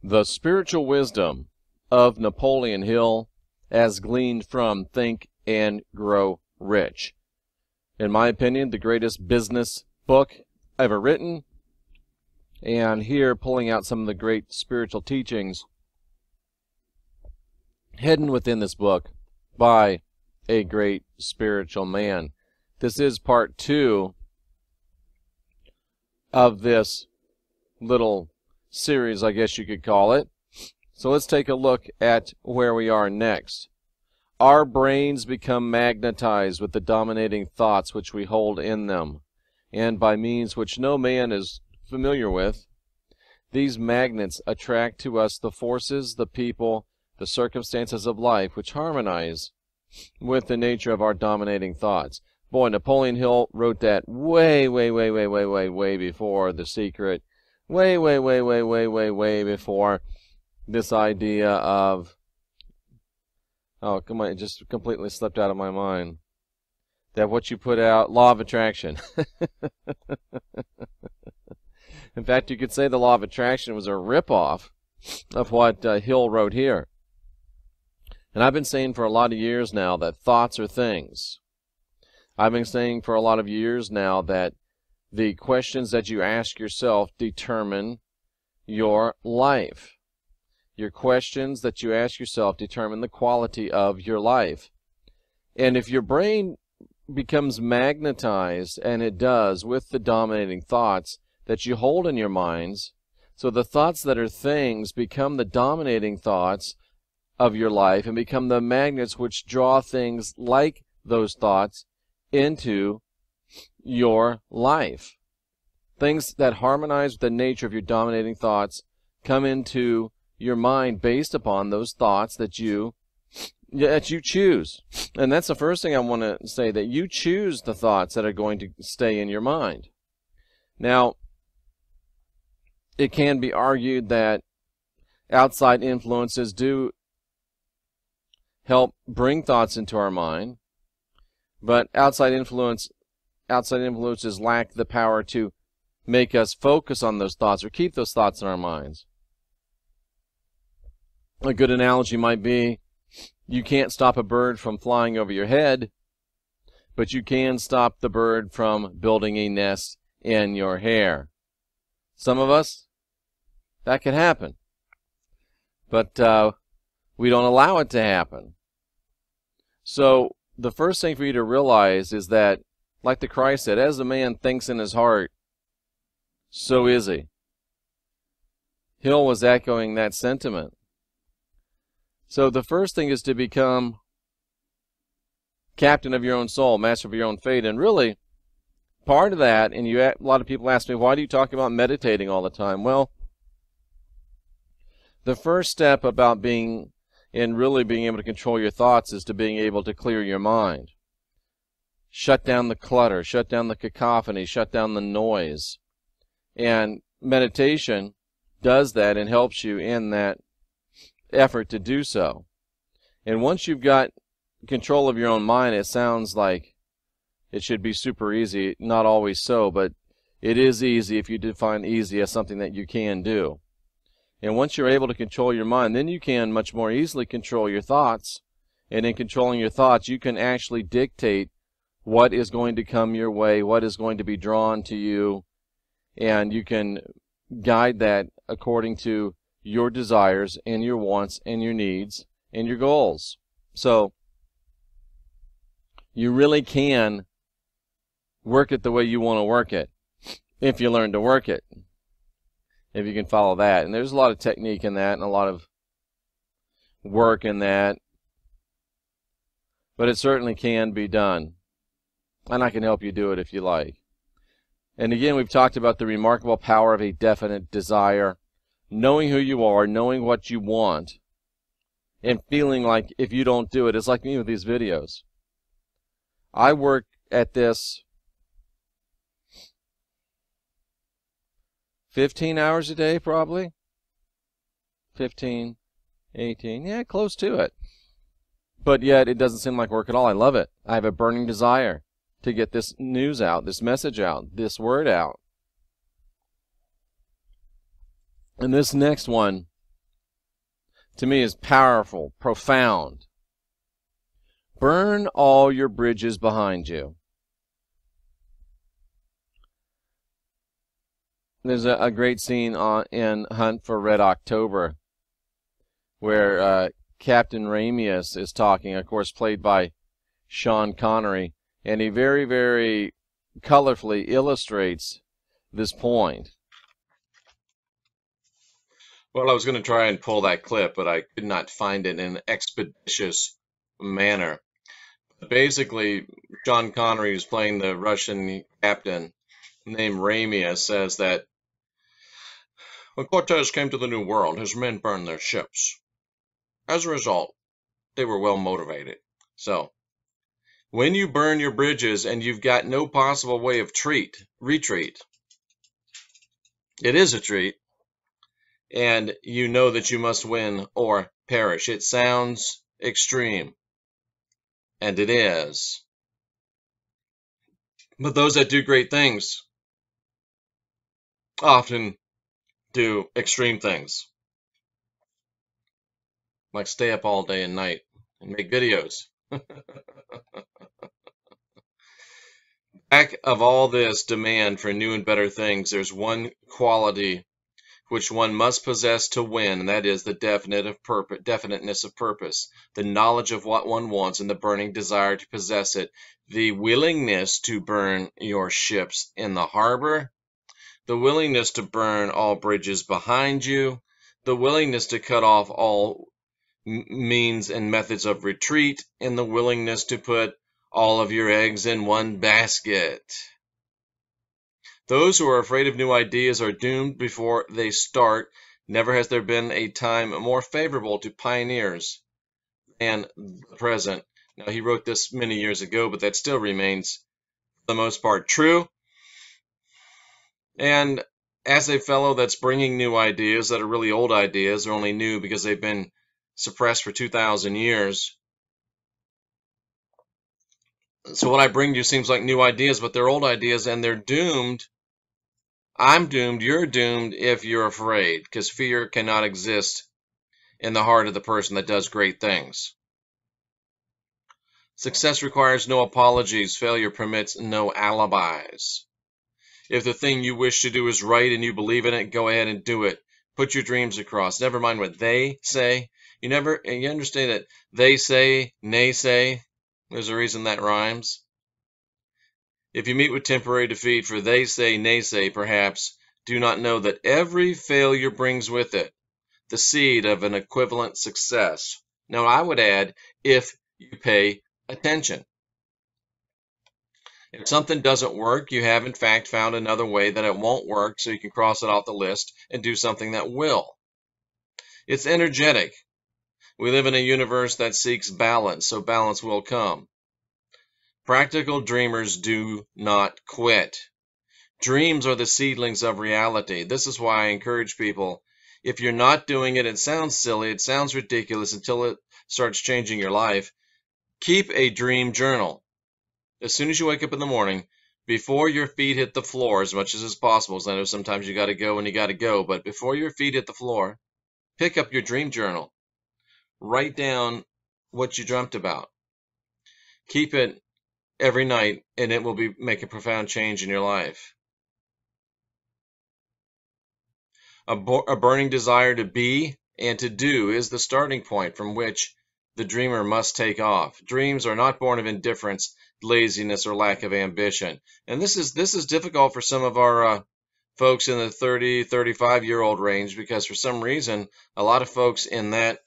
The spiritual wisdom of Napoleon Hill as gleaned from Think and Grow Rich. In my opinion, the greatest business book ever written. And here, pulling out some of the great spiritual teachings hidden within this book by a great spiritual man. This is part 2 of this little series, I guess you could call it. So let's take a look at where we are next. Our brains become magnetized with the dominating thoughts which we hold in them, and by means which no man is familiar with, these magnets attract to us the forces, the people, the circumstances of life which harmonize with the nature of our dominating thoughts. Boy, Napoleon Hill wrote that way before The Secret, way before this idea of, oh, come on, it just completely slipped out of my mind, that what you put out, law of attraction. In fact, you could say the law of attraction was a ripoff of what Hill wrote here. And I've been saying for a lot of years now that thoughts are things. I've been saying for a lot of years now that the questions that you ask yourself determine your life. Your questions that you ask yourself determine the quality of your life. And if your brain becomes magnetized, and it does, with the dominating thoughts that you hold in your minds, so the thoughts that are things become the dominating thoughts of your life and become the magnets which draw things like those thoughts into your life. Things that harmonize with the nature of your dominating thoughts come into your mind based upon those thoughts that you choose. And that's the first thing I want to say, that you choose the thoughts that are going to stay in your mind. Now, it can be argued that outside influences do help bring thoughts into our mind, but outside influences lack the power to make us focus on those thoughts or keep those thoughts in our minds. A good analogy might be, you can't stop a bird from flying over your head, but you can stop the bird from building a nest in your hair. Some of us, that can happen, but we don't allow it to happen. So the first thing for you to realize is that, like the Christ said, as a man thinks in his heart, so is he. Hill was echoing that sentiment. So the first thing is to become captain of your own soul, master of your own fate. And really, part of that, and a lot of people ask me, why do you talk about meditating all the time? Well, the first step about really being able to control your thoughts is to being able to clear your mind. Shut down the clutter, shut down the cacophony, shut down the noise. And meditation does that and helps you in that effort to do so. And once you've got control of your own mind, it sounds like it should be super easy. Not always so, but it is easy if you define easy as something that you can do. And once you're able to control your mind, then you can much more easily control your thoughts. And in controlling your thoughts, you can actually dictate what is going to come your way, what is going to be drawn to you, and you can guide that according to your desires and your wants and your needs and your goals. So you really can work it the way you want to work it, if you learn to work it, if you can follow that. And there's a lot of technique in that and a lot of work in that, but it certainly can be done, and I can help you do it if you like. And again, we've talked about the remarkable power of a definite desire, knowing who you are, knowing what you want, and feeling like if you don't do it, it's like me with these videos. I work at this 15 hours a day, probably. 15, 18, yeah, close to it. But yet, it doesn't seem like work at all. I love it. I have a burning desire to get this news out, this message out, this word out. And this next one to me is powerful, profound. Burn all your bridges behind you. There's a great scene in Hunt for Red October where Captain Ramius is talking, of course played by Sean Connery, and he very, very colorfully illustrates this point. Well, I was going to try and pull that clip, but I could not find it in an expeditious manner. Basically, Sean Connery, who's playing the Russian captain named Ramius, says that when Cortez came to the New World, his men burned their ships. As a result, they were well motivated. So, when you burn your bridges and you've got no possible way of retreat, it is a treat, and you know that you must win or perish. It sounds extreme, and it is. But those that do great things often do extreme things, like stay up all day and night and make videos. Back of all this demand for new and better things, there's one quality which one must possess to win, and that is the definiteness of purpose, the knowledge of what one wants, and the burning desire to possess it, the willingness to burn your ships in the harbor, the willingness to burn all bridges behind you, the willingness to cut off all means and methods of retreat, and the willingness to put all of your eggs in one basket. Those who are afraid of new ideas are doomed before they start. Never has there been a time more favorable to pioneers than the present. Now, he wrote this many years ago, but that still remains, for the most part, true. And as a fellow that's bringing new ideas that are really old ideas, are only new because they've been suppressed for 2,000 years. So what I bring you seems like new ideas, but they're old ideas, and they're doomed. I'm doomed, you're doomed if you're afraid, because fear cannot exist in the heart of the person that does great things. Success requires no apologies. Failure permits no alibis. If the thing you wish to do is right and you believe in it, go ahead and do it. Put your dreams across. Never mind what they say. You understand that they say, nay say. There's a reason that rhymes. If you meet with temporary defeat for they say, nay say, perhaps do not know that every failure brings with it the seed of an equivalent success. Now, I would add, if you pay attention. If something doesn't work, you have in fact found another way that it won't work, so you can cross it off the list and do something that will. It's energetic. We live in a universe that seeks balance, so balance will come. Practical dreamers do not quit. Dreams are the seedlings of reality. This is why I encourage people, if you're not doing it, it sounds silly, it sounds ridiculous until it starts changing your life. Keep a dream journal. As soon as you wake up in the morning, before your feet hit the floor, as much as is possible, because I know sometimes you got to go and you got to go, but before your feet hit the floor, pick up your dream journal. Write down what you dreamt about. Keep it every night, and it will make a profound change in your life. A burning desire to be and to do is the starting point from which the dreamer must take off. Dreams are not born of indifference, laziness, or lack of ambition. And this is difficult for some of our folks in the 30, 35-year-old range, because for some reason, a lot of folks in that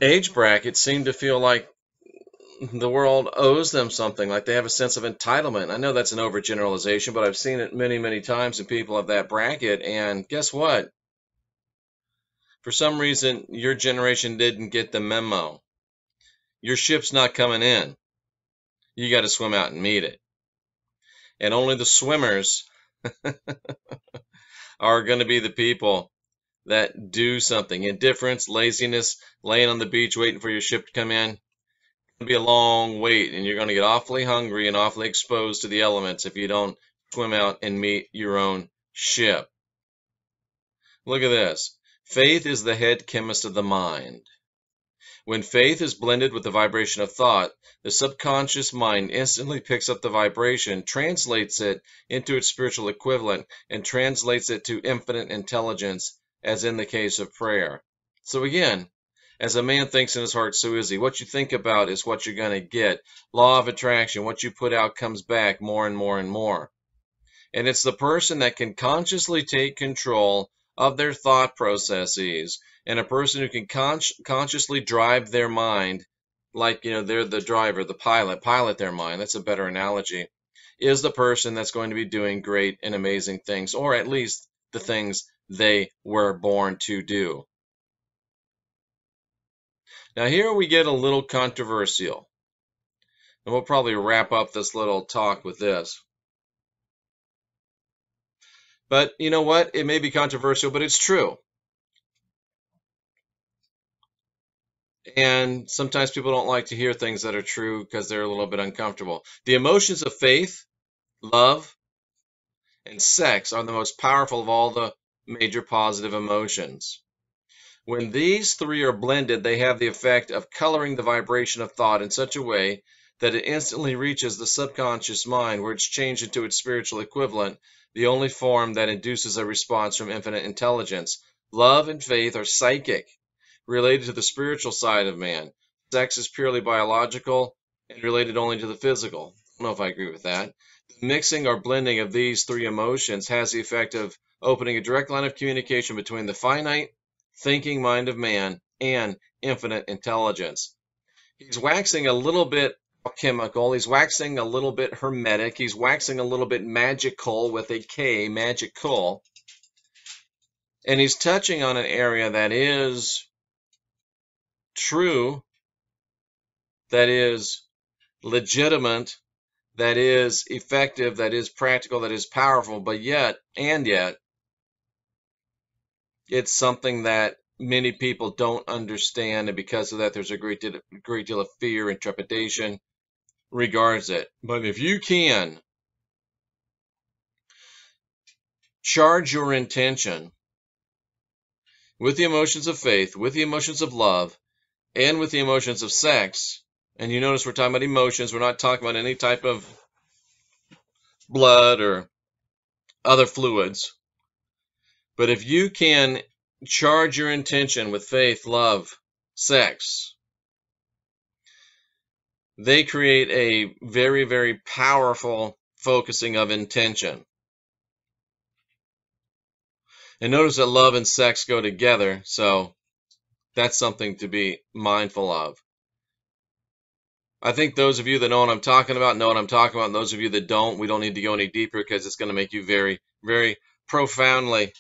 age bracket seem to feel like the world owes them something, like they have a sense of entitlement. I know that's an overgeneralization, but I've seen it many, many times in people of that bracket, and guess what? For some reason, your generation didn't get the memo. Your ship's not coming in. You got to swim out and meet it. And only the swimmers are going to be the people that do something. Indifference, laziness, laying on the beach waiting for your ship to come in. It's going to be a long wait, and you're going to get awfully hungry and awfully exposed to the elements if you don't swim out and meet your own ship. Look at this. Faith is the head chemist of the mind. When faith is blended with the vibration of thought, the subconscious mind instantly picks up the vibration, translates it into its spiritual equivalent, and translates it to infinite intelligence, as in the case of prayer. So again, as a man thinks in his heart, so is he. What you think about is what you're going to get. Law of attraction, what you put out comes back more and more and more. And it's the person that can consciously take control of their thought processes, and a person who can consciously drive their mind, like, they're the driver, the pilot their mind, that's a better analogy, is the person that's going to be doing great and amazing things, or at least the things they were born to do. Now here we get a little controversial, and we'll probably wrap up this little talk with this. But you know what? It may be controversial, but it's true. And sometimes people don't like to hear things that are true because they're a little bit uncomfortable. The emotions of faith, love, and sex are the most powerful of all the major positive emotions. When these three are blended, they have the effect of coloring the vibration of thought in such a way that it instantly reaches the subconscious mind, where it's changed into its spiritual equivalent, the only form that induces a response from infinite intelligence. Love and faith are psychic, related to the spiritual side of man. Sex is purely biological and related only to the physical. I don't know if I agree with that. The mixing or blending of these three emotions has the effect of opening a direct line of communication between the finite thinking mind of man and infinite intelligence. He's waxing a little bit alchemical, he's waxing a little bit hermetic, he's waxing a little bit magical with a K, magical, and he's touching on an area that is true, that is legitimate, that is effective, that is practical, that is powerful, but yet, it's something that many people don't understand, and because of that, there's a great deal of fear and trepidation regards it. But if you can charge your intention with the emotions of faith, with the emotions of love, and with the emotions of sex, and you notice we're talking about emotions, we're not talking about any type of blood or other fluids, but if you can charge your intention with faith, love, sex, they create a very, very powerful focusing of intention. And notice that love and sex go together, so that's something to be mindful of. I think those of you that know what I'm talking about know what I'm talking about, and those of you that don't, we don't need to go any deeper because it's going to make you very, very profoundly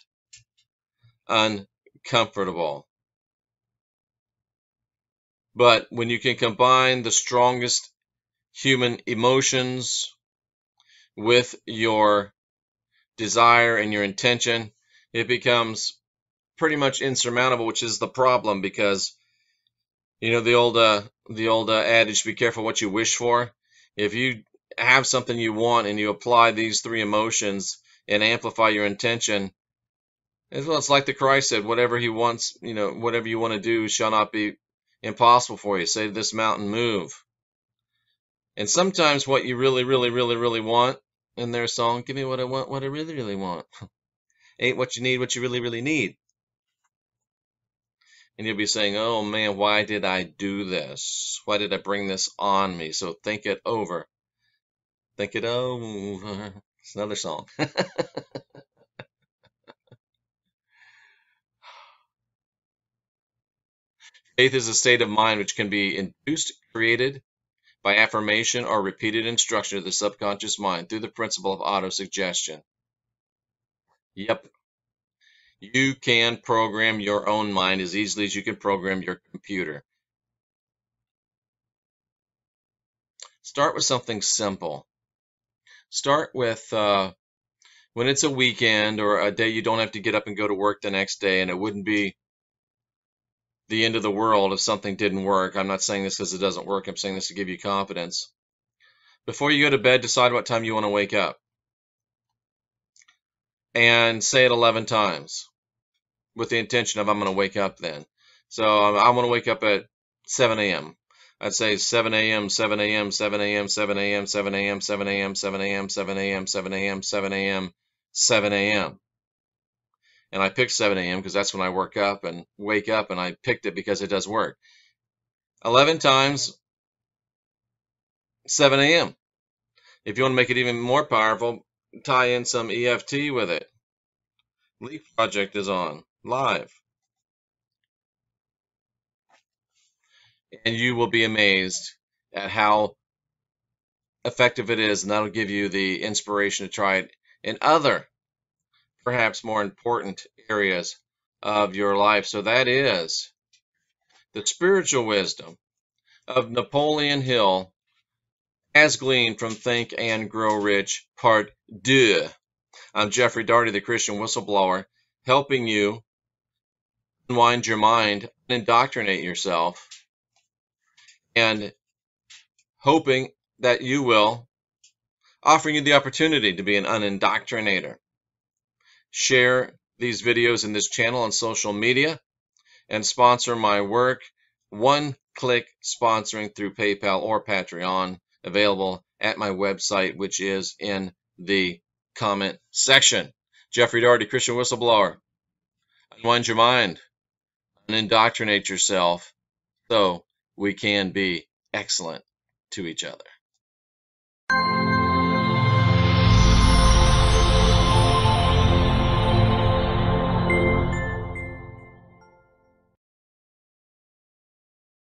uncomfortable. But when you can combine the strongest human emotions with your desire and your intention, it becomes pretty much insurmountable, which is the problem, because the old adage, be careful what you wish for. If you have something you want and you apply these three emotions and amplify your intention, it's like the Christ said, whatever he wants, whatever you want to do shall not be impossible for you. Say to this mountain, move. And sometimes what you really, really, really, really want in their song, give me what I want, what I really, really want, ain't what you need, what you really, really need. And you'll be saying, oh man, why did I do this? Why did I bring this on me? So think it over. Think it over. It's another song. Faith is a state of mind which can be induced, created by affirmation or repeated instruction of the subconscious mind through the principle of autosuggestion. Yep. You can program your own mind as easily as you can program your computer. Start with something simple. Start with when it's a weekend or a day you don't have to get up and go to work the next day, and it wouldn't be the end of the world if something didn't work. I'm not saying this because it doesn't work. I'm saying this to give you confidence. Before you go to bed, decide what time you want to wake up. And say it 11 times. with the intention of I'm going to wake up then. So I'm going to wake up at 7 a.m. I'd say 7 a.m., 7 a.m., 7 a.m., 7 a.m., 7 a.m., 7 a.m., 7 a.m., 7 a.m., 7 a.m., 7 a.m., 7 a.m. And I picked 7 a.m. because that's when I wake up, and I picked it because it does work. 11 times 7 a.m. If you want to make it even more powerful, tie in some EFT with it. Leaf Project is on live. And you will be amazed at how effective it is, and that'll give you the inspiration to try it in other, perhaps more important areas of your life. So that is the spiritual wisdom of Napoleon Hill, as gleaned from Think and Grow Rich, Part 2. I'm Jeffrey Daugherty, the Christian Whistleblower, helping you unwind your mind and indoctrinate yourself, and hoping that you will, offering you the opportunity to be an unindoctrinator. Share these videos in this channel on social media and sponsor my work. One-click sponsoring through PayPal or Patreon, available at my website, which is in the comment section. Jeffrey Daugherty, Christian Whistleblower. Unwind your mind and indoctrinate yourself so we can be excellent to each other.